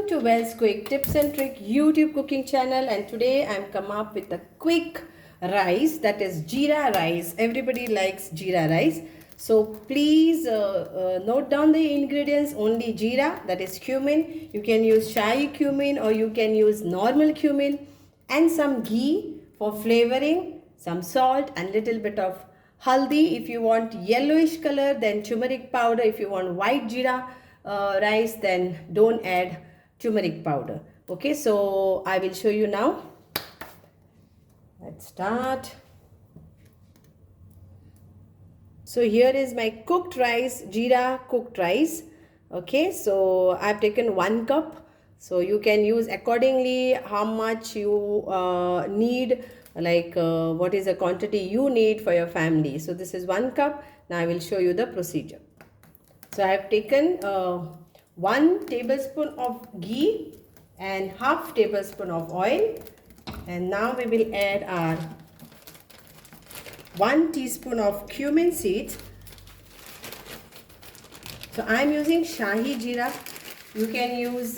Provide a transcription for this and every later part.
Welcome to Wells Quick Tips and Trick YouTube cooking channel, and today I'm come up with a quick rice, that is Jeera rice. Everybody likes Jeera rice, so please note down the ingredients. Only Jeera, that is cumin. You can use shahi cumin or you can use normal cumin, and some ghee for flavoring, some salt and little bit of haldi. If you want yellowish color, then turmeric powder. If you want white Jeera rice, then don't add turmeric powder. Okay, so I will show you now. Let's start. So here is my cooked rice, Jeera cooked rice. Okay, so I've taken 1 cup. So you can use accordingly how much you need, like what is the quantity you need for your family. So this is 1 cup. Now I will show you the procedure. So I have taken 1 tablespoon of ghee and half tablespoon of oil, and now we will add our 1 teaspoon of cumin seeds. So I am using shahi jeera. You can use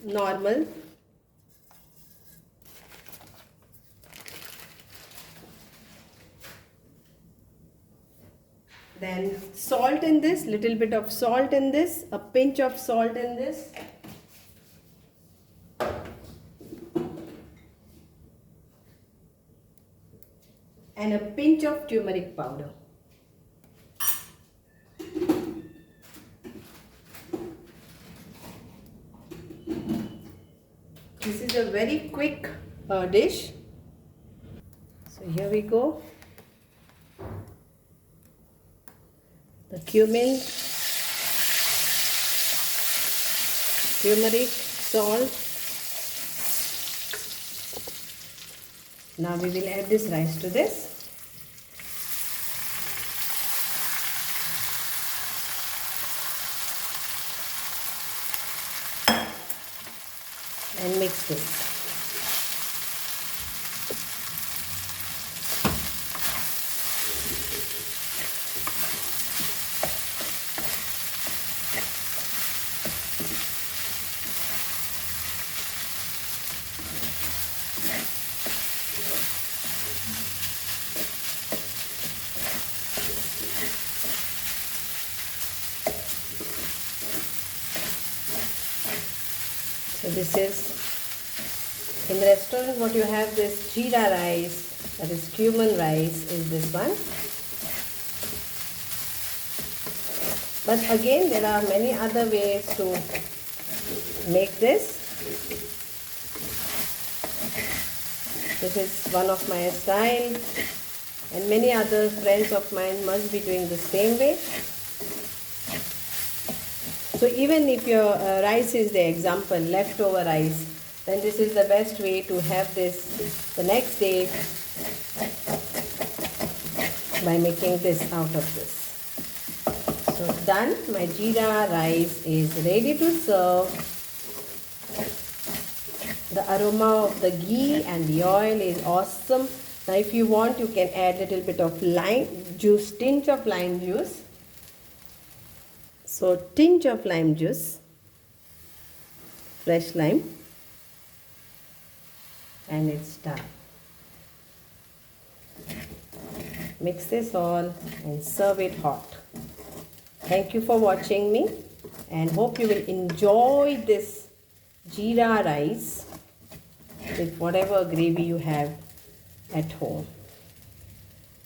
normal. Then salt in this, little bit of salt in this, a pinch of salt in this. And a pinch of turmeric powder. This is a very quick dish. So here we go. The cumin, turmeric, salt. Now we will add this rice to this. And mix this. So this is, in the restaurant what you have, this Jeera rice, that is cumin rice, is this one. But again there are many other ways to make this. This is one of my style, and many other friends of mine must be doing the same way. So even if your rice is the example, leftover rice, then this is the best way to have this the next day by making this out of this. So done, my Jeera rice is ready to serve. The aroma of the ghee and the oil is awesome. Now if you want, you can add a little bit of lime juice, tinge of lime juice. So tinge of lime juice, fresh lime, and it's done. Mix this all and serve it hot. Thank you for watching me, and hope you will enjoy this Jeera rice with whatever gravy you have at home.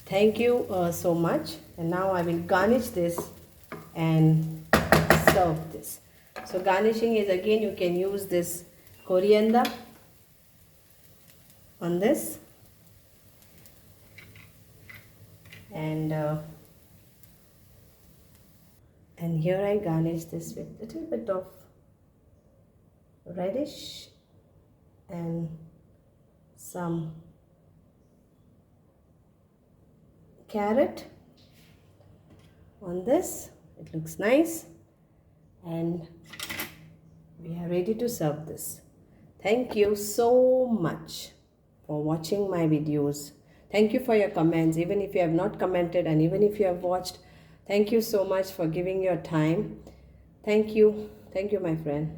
Thank you so much, and now I will garnish this and serve this. So garnishing is, again, you can use this coriander on this, and here I garnish this with a little bit of radish and some carrot on this. It looks nice, and we are ready to serve this. Thank you so much for watching my videos. Thank you for your comments, even if you have not commented, and even if you have watched. Thank you so much for giving your time. Thank you, my friend.